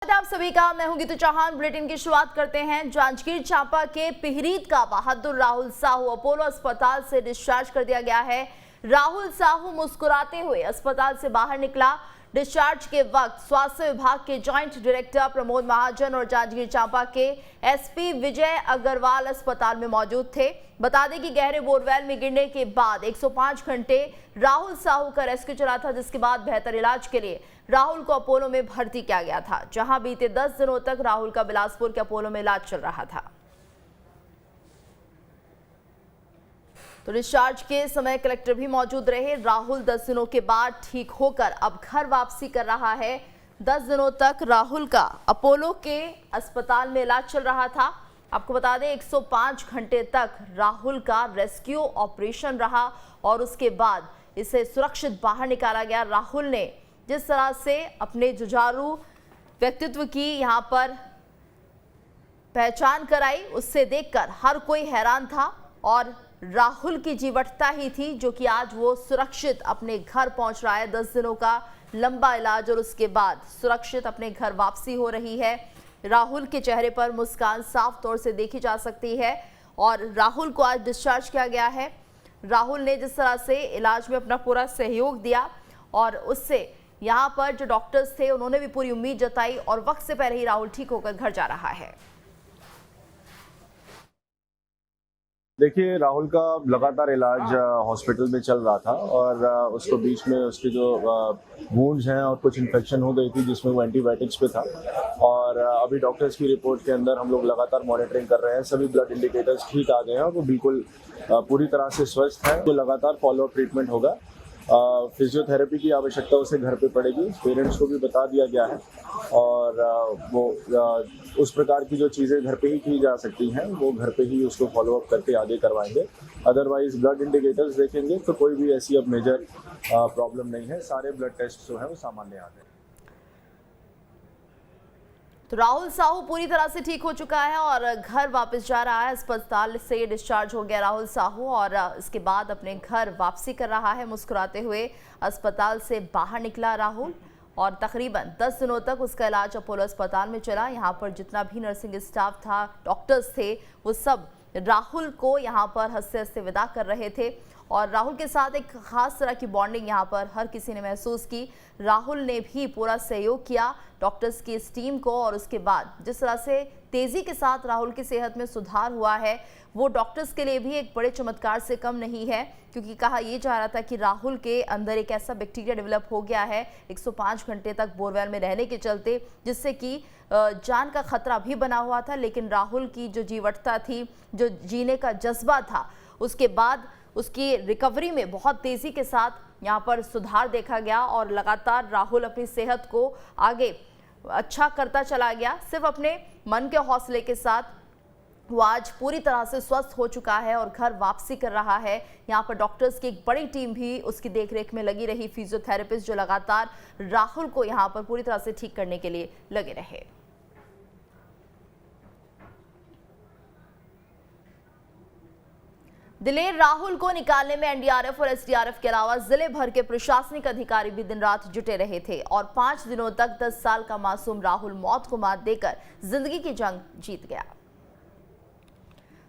आप सभी का, मैं हूं गीतू चौहान। बुलेटिन की शुरुआत करते हैं। जांजगीर चांपा के पिहरीत का बहादुर राहुल साहू अपोलो अस्पताल से डिस्चार्ज कर दिया गया है। राहुल साहू मुस्कुराते हुए अस्पताल से बाहर निकला। डिस्चार्ज के वक्त स्वास्थ्य विभाग के जॉइंट डायरेक्टर प्रमोद महाजन और जांजगीर चांपा के एसपी विजय अग्रवाल अस्पताल में मौजूद थे। बता दें कि गहरे बोरवेल में गिरने के बाद 105 घंटे राहुल साहू का रेस्क्यू चला था, जिसके बाद बेहतर इलाज के लिए राहुल को अपोलो में भर्ती किया गया था, जहां बीते 10 दिनों तक राहुल का बिलासपुर के अपोलो में इलाज चल रहा था। तो डिस्चार्ज के समय कलेक्टर भी मौजूद रहे। राहुल 10 दिनों के बाद ठीक होकर अब घर वापसी कर रहा है। 10 दिनों तक राहुल का अपोलो के अस्पताल में इलाज चल रहा था। आपको बता दें 105 घंटे तक राहुल का रेस्क्यू ऑपरेशन रहा और उसके बाद इसे सुरक्षित बाहर निकाला गया। राहुल ने जिस तरह से अपने जुझारू व्यक्तित्व की यहाँ पर पहचान कराई, उससे देखकर हर कोई हैरान था और राहुल की जीवटता ही थी जो कि आज वो सुरक्षित अपने घर पहुंच रहा है। 10 दिनों का लंबा इलाज और उसके बाद सुरक्षित अपने घर वापसी हो रही है। राहुल के चेहरे पर मुस्कान साफ तौर से देखी जा सकती है और राहुल को आज डिस्चार्ज किया गया है। राहुल ने जिस तरह से इलाज में अपना पूरा सहयोग दिया और उससे यहाँ पर जो डॉक्टर्स थे उन्होंने भी पूरी उम्मीद जताई और वक्त से पहले ही राहुल ठीक होकर घर जा रहा है। देखिए, राहुल का लगातार इलाज हॉस्पिटल में चल रहा था और उसको बीच में उसके जो वुंड्स हैं और कुछ इन्फेक्शन हो गई थी जिसमें वो एंटीबायोटिक्स पे था और अभी डॉक्टर्स की रिपोर्ट के अंदर हम लोग लगातार मॉनिटरिंग कर रहे हैं। सभी ब्लड इंडिकेटर्स ठीक आ गए हैं और वो बिल्कुल पूरी तरह से स्वस्थ है। तो लगातार फॉलोअप ट्रीटमेंट होगा। फिजियोथेरेपी की आवश्यकता उसे घर पे पड़ेगी, पेरेंट्स को भी बता दिया गया है और वो उस प्रकार की जो चीज़ें घर पे ही की जा सकती हैं वो घर पे ही उसको फॉलोअप करके आगे करवाएंगे। अदरवाइज ब्लड इंडिकेटर्स देखेंगे तो कोई भी ऐसी अब मेजर प्रॉब्लम नहीं है। सारे ब्लड टेस्ट जो है वो सामान्य आ गए। तो राहुल साहू पूरी तरह से ठीक हो चुका है और घर वापस जा रहा है। अस्पताल से डिस्चार्ज हो गया राहुल साहू और इसके बाद अपने घर वापसी कर रहा है। मुस्कुराते हुए अस्पताल से बाहर निकला राहुल और तकरीबन 10 दिनों तक उसका इलाज अपोलो अस्पताल में चला। यहाँ पर जितना भी नर्सिंग स्टाफ था, डॉक्टर्स थे, वो सब राहुल को यहाँ पर हंसते हंसते विदा कर रहे थे और राहुल के साथ एक खास तरह की बॉन्डिंग यहाँ पर हर किसी ने महसूस की। राहुल ने भी पूरा सहयोग किया डॉक्टर्स की इस टीम को और उसके बाद जिस तरह से तेज़ी के साथ राहुल की सेहत में सुधार हुआ है वो डॉक्टर्स के लिए भी एक बड़े चमत्कार से कम नहीं है, क्योंकि कहा यह जा रहा था कि राहुल के अंदर एक ऐसा बैक्टीरिया डेवलप हो गया है 105 घंटे तक बोरवेल में रहने के चलते, जिससे कि जान का खतरा भी बना हुआ था। लेकिन राहुल की जो जीवटता थी, जो जीने का जज्बा था, उसके बाद उसकी रिकवरी में बहुत तेज़ी के साथ यहाँ पर सुधार देखा गया और लगातार राहुल अपनी सेहत को आगे अच्छा करता चला गया। सिर्फ अपने मन के हौसले के साथ वो आज पूरी तरह से स्वस्थ हो चुका है और घर वापसी कर रहा है। यहाँ पर डॉक्टर्स की एक बड़ी टीम भी उसकी देखरेख में लगी रही, फिजियोथेरेपिस्ट जो लगातार राहुल को यहाँ पर पूरी तरह से ठीक करने के लिए लगे रहे। दिलेर राहुल को निकालने में एनडीआरएफ और एसडीआरएफ के अलावा जिले भर के प्रशासनिक अधिकारी भी दिन रात जुटे रहे थे और 5 दिनों तक 10 साल का मासूम राहुल मौत को मात देकर जिंदगी की जंग जीत गया।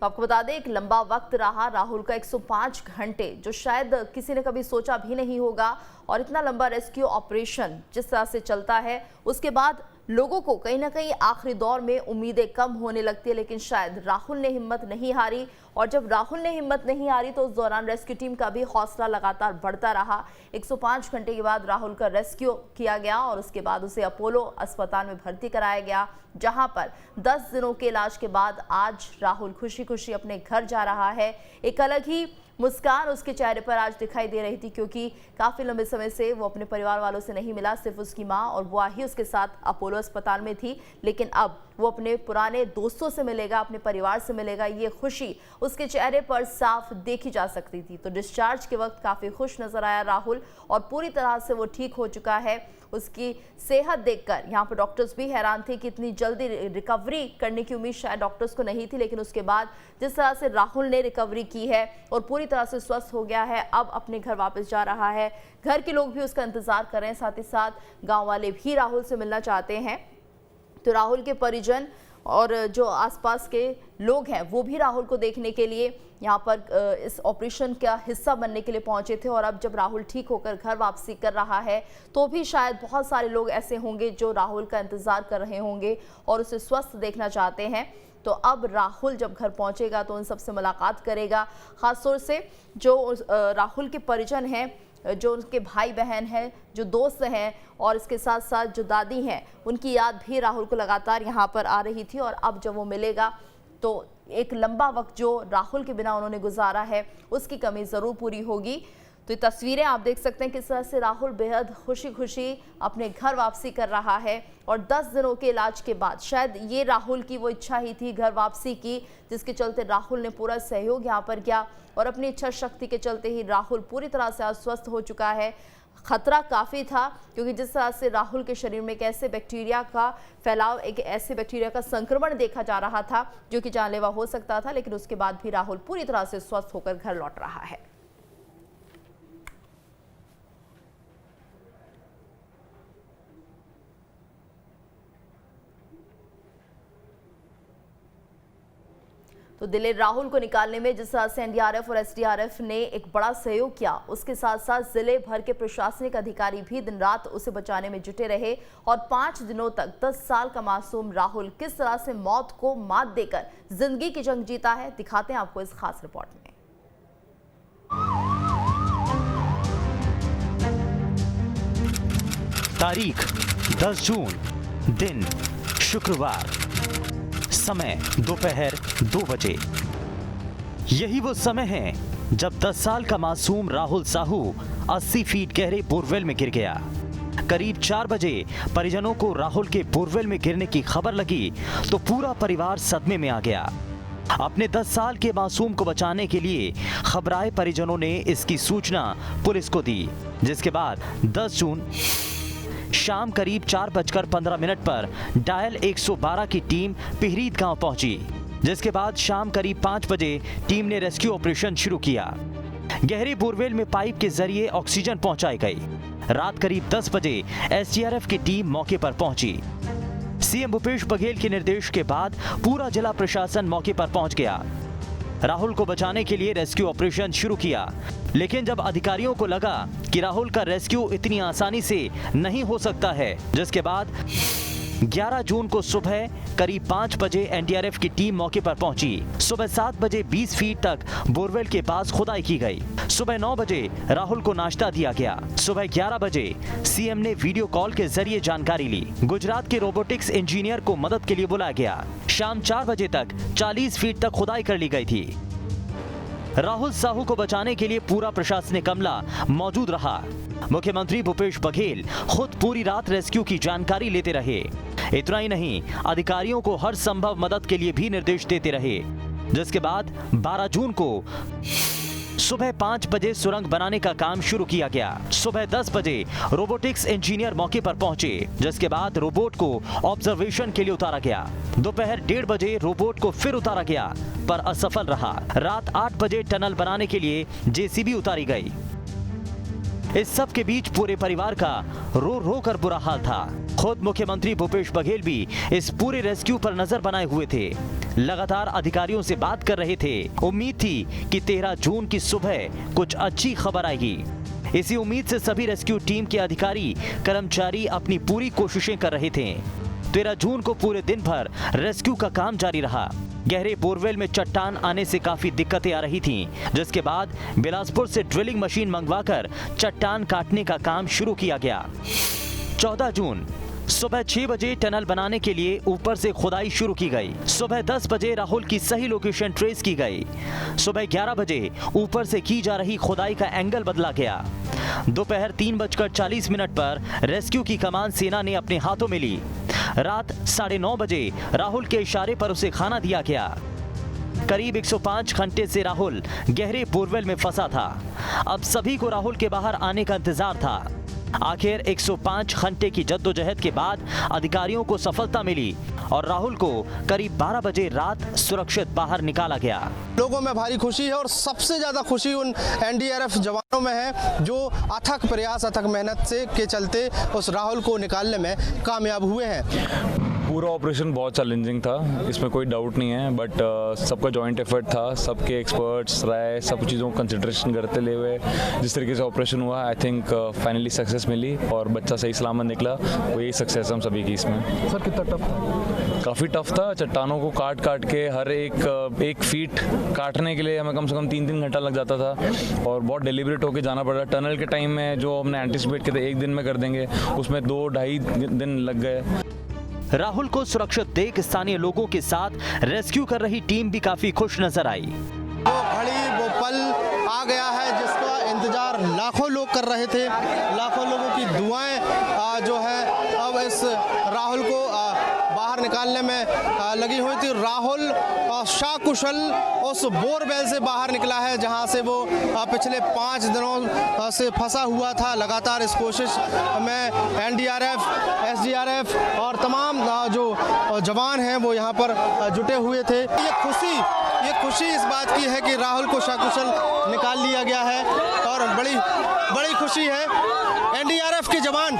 तो आपको बता दें, एक लंबा वक्त रहा राहुल का 105 घंटे, जो शायद किसी ने कभी सोचा भी नहीं होगा। और इतना लंबा रेस्क्यू ऑपरेशन जिस तरह से चलता है, उसके बाद लोगों को कहीं ना कहीं आखिरी दौर में उम्मीदें कम होने लगती है, लेकिन शायद राहुल ने हिम्मत नहीं हारी। और जब राहुल ने हिम्मत नहीं हारी तो उस दौरान रेस्क्यू टीम का भी हौसला लगातार बढ़ता रहा। 105 घंटे के बाद राहुल का रेस्क्यू किया गया और उसके बाद उसे अपोलो अस्पताल में भर्ती कराया गया, जहां पर 10 दिनों के इलाज के बाद आज राहुल खुशी खुशी अपने घर जा रहा है। एक अलग ही मुस्कान उसके चेहरे पर आज दिखाई दे रही थी, क्योंकि काफ़ी लंबे समय से वो अपने परिवार वालों से नहीं मिला। सिर्फ उसकी माँ और बुआ ही उसके साथ अपोलो अस्पताल में थी, लेकिन अब वो अपने पुराने दोस्तों से मिलेगा, अपने परिवार से मिलेगा। ये खुशी उसके चेहरे पर साफ देखी जा सकती थी। तो डिस्चार्ज के वक्त काफ़ी खुश नजर आया राहुल और पूरी तरह से वो ठीक हो चुका है। उसकी सेहत देखकर यहाँ पर डॉक्टर्स भी हैरान थे कि इतनी जल्दी रिकवरी करने की उम्मीद शायद डॉक्टर्स को नहीं थी, लेकिन उसके बाद जिस तरह से राहुल ने रिकवरी की है और पूरी तरह से स्वस्थ हो गया है, अब अपने घर वापस जा रहा है। घर के लोग भी उसका इंतजार कर रहे हैं, साथ ही साथ गांव वाले भी राहुल से मिलना चाहते हैं। तो राहुल के परिजन और जो आसपास के लोग हैं वो भी राहुल को देखने के लिए यहाँ पर इस ऑपरेशन का हिस्सा बनने के लिए पहुंचे थे। और अब जब राहुल ठीक होकर घर वापसी कर रहा है तो भी शायद बहुत सारे लोग ऐसे होंगे जो राहुल का इंतजार कर रहे होंगे और उसे स्वस्थ देखना चाहते हैं। तो अब राहुल जब घर पहुंचेगा तो उन सबसे मुलाकात करेगा, खासतौर से जो राहुल के परिजन हैं, जो उनके भाई बहन हैं, जो दोस्त हैं और इसके साथ साथ जो दादी हैं, उनकी याद भी राहुल को लगातार यहाँ पर आ रही थी। और अब जब वो मिलेगा तो एक लंबा वक्त जो राहुल के बिना उन्होंने गुजारा है उसकी कमी ज़रूर पूरी होगी। तो ये तस्वीरें आप देख सकते हैं किस तरह से राहुल बेहद खुशी खुशी अपने घर वापसी कर रहा है। और 10 दिनों के इलाज के बाद शायद ये राहुल की वो इच्छा ही थी घर वापसी की, जिसके चलते राहुल ने पूरा सहयोग यहाँ पर किया। और अपनी इच्छा शक्ति के चलते ही राहुल पूरी तरह से अस्वस्थ हो चुका है। खतरा काफ़ी था क्योंकि जिस तरह से राहुल के शरीर में एक ऐसे बैक्टीरिया का फैलाव, एक ऐसे बैक्टीरिया का संक्रमण देखा जा रहा था जो कि जानलेवा हो सकता था, लेकिन उसके बाद भी राहुल पूरी तरह से स्वस्थ होकर घर लौट रहा है। तो दिलेर राहुल को निकालने में जिस तरह से एनडीआरएफ और एसडीआरएफ ने एक बड़ा सहयोग किया, उसके साथ साथ जिले भर के प्रशासनिक अधिकारी भी दिन रात उसे बचाने में जुटे रहे। और 5 दिनों तक 10 साल का मासूम राहुल किस तरह से मौत को मात देकर जिंदगी की जंग जीता है, दिखाते हैं आपको इस खास रिपोर्ट में। तारीख 10 जून, दिन शुक्रवार, समय दोपहर 2 बजे। यही वो समय है जब 10 साल का मासूम राहुल साहू 80 फीट गहरे बोरवेल में गिर गया। करीब 4 बजे परिजनों को राहुल के बोरवेल में गिरने की खबर लगी तो पूरा परिवार सदमे में आ गया। अपने 10 साल के मासूम को बचाने के लिए खबराए परिजनों ने इसकी सूचना पुलिस को दी, जिसके बाद 10 जून शाम करीब 4:15 पर डायल 112 की टीम पिहरीद गांव पहुंची, जिसके बाद शाम करीब 5 बजे टीम ने रेस्क्यू ऑपरेशन शुरू किया। गहरे बोरवेल में पाइप के जरिए ऑक्सीजन पहुंचाई गई। रात करीब 10 बजे एसडीआरएफ की टीम मौके पर पहुंची। सीएम भूपेश बघेल के निर्देश के बाद पूरा जिला प्रशासन मौके पर पहुंच गया। राहुल को बचाने के लिए रेस्क्यू ऑपरेशन शुरू किया, लेकिन जब अधिकारियों को लगा कि राहुल का रेस्क्यू इतनी आसानी से नहीं हो सकता है, जिसके बाद 11 जून को सुबह करीब 5 बजे एनडीआरएफ की टीम मौके पर पहुंची। सुबह 7 बजे 20 फीट तक बोरवेल के पास खुदाई की गई। सुबह 9 बजे राहुल को नाश्ता दिया गया। सुबह 11 बजे सीएम ने वीडियो कॉल के जरिए जानकारी ली। गुजरात के रोबोटिक्स इंजीनियर को मदद के लिए बुलाया गया। शाम 4 बजे तक 40 फीट तक खुदाई कर ली गई थी। राहुल साहू को बचाने के लिए पूरा प्रशासनिक अमला मौजूद रहा। मुख्यमंत्री भूपेश बघेल खुद पूरी रात रेस्क्यू की जानकारी लेते रहे। इतना ही नहीं, अधिकारियों को हर संभव मदद के लिए भी निर्देश देते रहे, जिसके बाद 12 जून को सुबह 5 बजे सुरंग बनाने का काम शुरू किया गया। सुबह 10 बजे रोबोटिक्स इंजीनियर मौके पर पहुंचे, जिसके बाद रोबोट को ऑब्जर्वेशन के लिए उतारा गया। दोपहर 1:30 बजे रोबोट को फिर उतारा गया, पर असफल रहा। रात 8 बजे टनल बनाने के लिए जेसीबी उतारी गई। इस सब के बीच पूरे परिवार का रो रो कर बुरा हाल था। खुद मुख्यमंत्री भूपेश बघेल भी इस पूरे रेस्क्यू पर नजर बनाए हुए थे। लगातार अधिकारियों से बात कर रहे थे। उम्मीद थी कि 13 जून की सुबह कुछ अच्छी खबर आएगी। इसी उम्मीद से सभी रेस्क्यू टीम के अधिकारी कर्मचारी अपनी पूरी कोशिशें कर रहे थे। 13 जून को पूरे दिन भर रेस्क्यू का काम जारी रहा। गहरे बोरवेल में चट्टान आने से काफी दिक्कतें आ रही थीं, जिसके बाद बिलासपुर से ड्रिलिंग मशीन मंगवाकर चट्टान काटने का काम शुरू किया गया। 14 जून सुबह 6 बजे टनल बनाने के लिए ऊपर से खुदाई शुरू की गई। सुबह 10 बजे राहुल की सही लोकेशन ट्रेस की गई। सुबह 11 बजे ऊपर से की जा रही खुदाई का एंगल बदला गया। दोपहर 3:40 पर रेस्क्यू की कमान सेना ने अपने हाथों में ली। रात 9:30 बजे राहुल के इशारे पर उसे खाना दिया गया। करीब 105 घंटे से राहुल गहरे बोरवेल में फंसा था। अब सभी को राहुल के बाहर आने का इंतजार था। आखिर 105 घंटे की जद्दोजहद के बाद अधिकारियों को सफलता मिली और राहुल को करीब 12 बजे रात सुरक्षित बाहर निकाला गया। लोगों में भारी खुशी है और सबसे ज्यादा खुशी उन एनडीआरएफ जवानों में है जो अथक प्रयास, अथक मेहनत से के चलते उस राहुल को निकालने में कामयाब हुए हैं। पूरा ऑपरेशन बहुत चैलेंजिंग था, इसमें कोई डाउट नहीं है, बट सबका जॉइंट एफर्ट था, सबके एक्सपर्ट्स राय सब चीज़ों को कंसिडरेशन करते हुए जिस तरीके से ऑपरेशन हुआ, आई थिंक फाइनली सक्सेस मिली और बच्चा सही सलामत निकला। वो यही सक्सेस हम सभी की इसमें। सर कितना टफ था? काफ़ी टफ था, चट्टानों को काट काट के हर एक फीट काटने के लिए हमें कम से कम 3 घंटा लग जाता था और बहुत डेलिब्रेट होकर जाना पड़ा। टनल के टाइम में जो हमने एंटिसिपेट किया था 1 दिन में कर देंगे, उसमें 2-2.5 दिन लग गए। राहुल को सुरक्षित देख स्थानीय लोगों के साथ रेस्क्यू कर रही टीम भी काफी खुश नजर आई। वो घड़ी वो पल आ गया है जिसका इंतजार लाखों लोग कर रहे थे। लाखों लोगों की दुआएं जो है अब इस राहुल को बाहर निकालने में लगी हुई थी। राहुल शाकुशल उस बोरवेल से बाहर निकला है जहां से वो पिछले 5 दिनों से फंसा हुआ था। लगातार इस कोशिश में एनडीआरएफ, एसडीआरएफ और तमाम जो जवान हैं वो यहाँ पर जुटे हुए थे। ये खुशी इस बात की है कि राहुल को शाकुशल निकाल लिया गया है और बड़ी खुशी है। एनडीआरएफ के जवान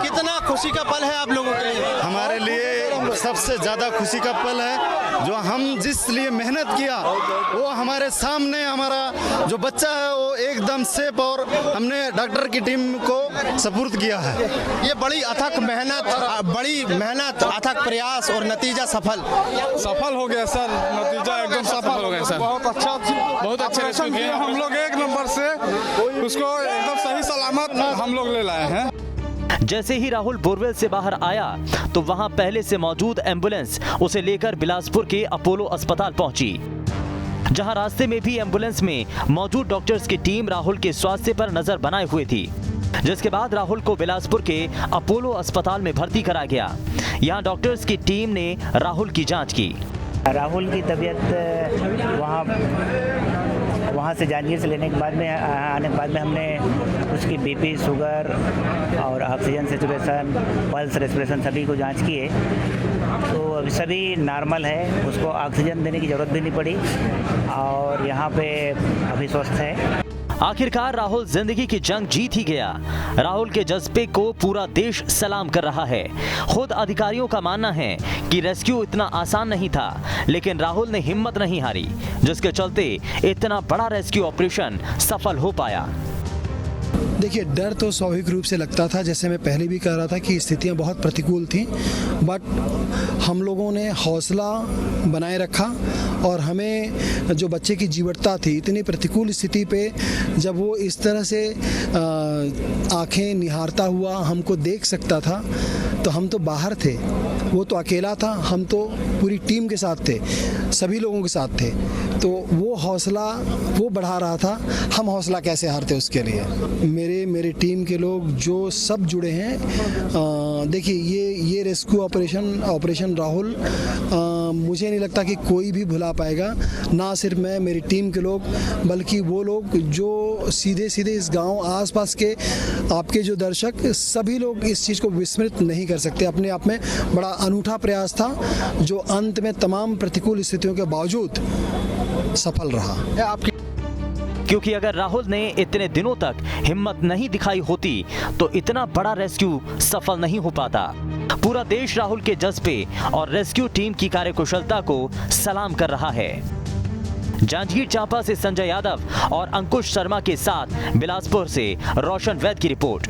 कितना खुशी का पल है आप लोगों के लिए? हमारे लिए सबसे ज़्यादा खुशी का पल है। जो हम जिस लिए मेहनत किया वो हमारे सामने, हमारा जो बच्चा है वो एकदम सेफ और हमने डॉक्टर की टीम को सपुर्द किया है। ये बड़ी अथक मेहनत, अथक प्रयास और नतीजा सफल हो गया सर। नतीजा एकदम सफल हो गया सर। बहुत अच्छे रेस्क्यू किए हम लोग, 1 नंबर से उसको एकदम सही सलामत हम लोग ले लाए हैं। जैसे ही राहुल बोरवेल से बाहर आया तो वहां पहले से मौजूद एम्बुलेंस उसे लेकर बिलासपुर के अपोलो अस्पताल पहुंची, जहां रास्ते में भी एम्बुलेंस में मौजूद डॉक्टर्स की टीम राहुल के स्वास्थ्य पर नजर बनाए हुए थी। जिसके बाद राहुल को बिलासपुर के अपोलो अस्पताल में भर्ती कराया गया। यहां डॉक्टर्स की टीम ने राहुल की जांच की। राहुल की तबीयत वहाँ से जांजगीर से आने के बाद में हमने उसकी बीपी, शुगर और ऑक्सीजन सेचुरेशन, पल्स, रेस्पिरेशन सभी को जांच किए तो अभी सभी नॉर्मल है। उसको ऑक्सीजन देने की ज़रूरत भी नहीं पड़ी और यहाँ पे अभी स्वस्थ है। आखिरकार राहुल जिंदगी की जंग जीत ही गया। राहुल के जज्बे को पूरा देश सलाम कर रहा है। खुद अधिकारियों का मानना है कि रेस्क्यू इतना आसान नहीं था, लेकिन राहुल ने हिम्मत नहीं हारी, जिसके चलते इतना बड़ा रेस्क्यू ऑपरेशन सफल हो पाया। देखिए, डर तो स्वाभाविक रूप से लगता था, जैसे मैं पहले भी कह रहा था कि स्थितियां बहुत प्रतिकूल थीं, बट हम लोगों ने हौसला बनाए रखा और हमें जो बच्चे की जीवटता थी, इतनी प्रतिकूल स्थिति पे जब वो इस तरह से आंखें निहारता हुआ हमको देख सकता था, तो हम तो बाहर थे, वो तो अकेला था, हम तो पूरी टीम के साथ थे, सभी लोगों के साथ थे, तो वो हौसला वो बढ़ा रहा था। हम हौसला कैसे हारते उसके लिए। मेरे टीम के लोग जो सब जुड़े हैं, देखिए ये रेस्क्यू ऑपरेशन राहुल मुझे नहीं लगता कि कोई भी भुला पाएगा, ना सिर्फ मैं, मेरी टीम के लोग, बल्कि वो लोग जो सीधे इस गांव आसपास के आपके जो दर्शक, सभी लोग इस चीज़ को विस्मृत नहीं कर सकते। अपने आप में बड़ा अनूठा प्रयास था जो अंत में तमाम प्रतिकूल स्थितियों के बावजूद सफल रहा। क्योंकि अगर राहुल ने इतने दिनों तक हिम्मत नहीं दिखाई होती तो इतना बड़ा रेस्क्यू सफल नहीं हो पाता। पूरा देश राहुल के जज्बे और रेस्क्यू टीम की कार्यकुशलता को सलाम कर रहा है। जांजगीर चांपा से संजय यादव और अंकुश शर्मा के साथ बिलासपुर से रोशन वैद की रिपोर्ट।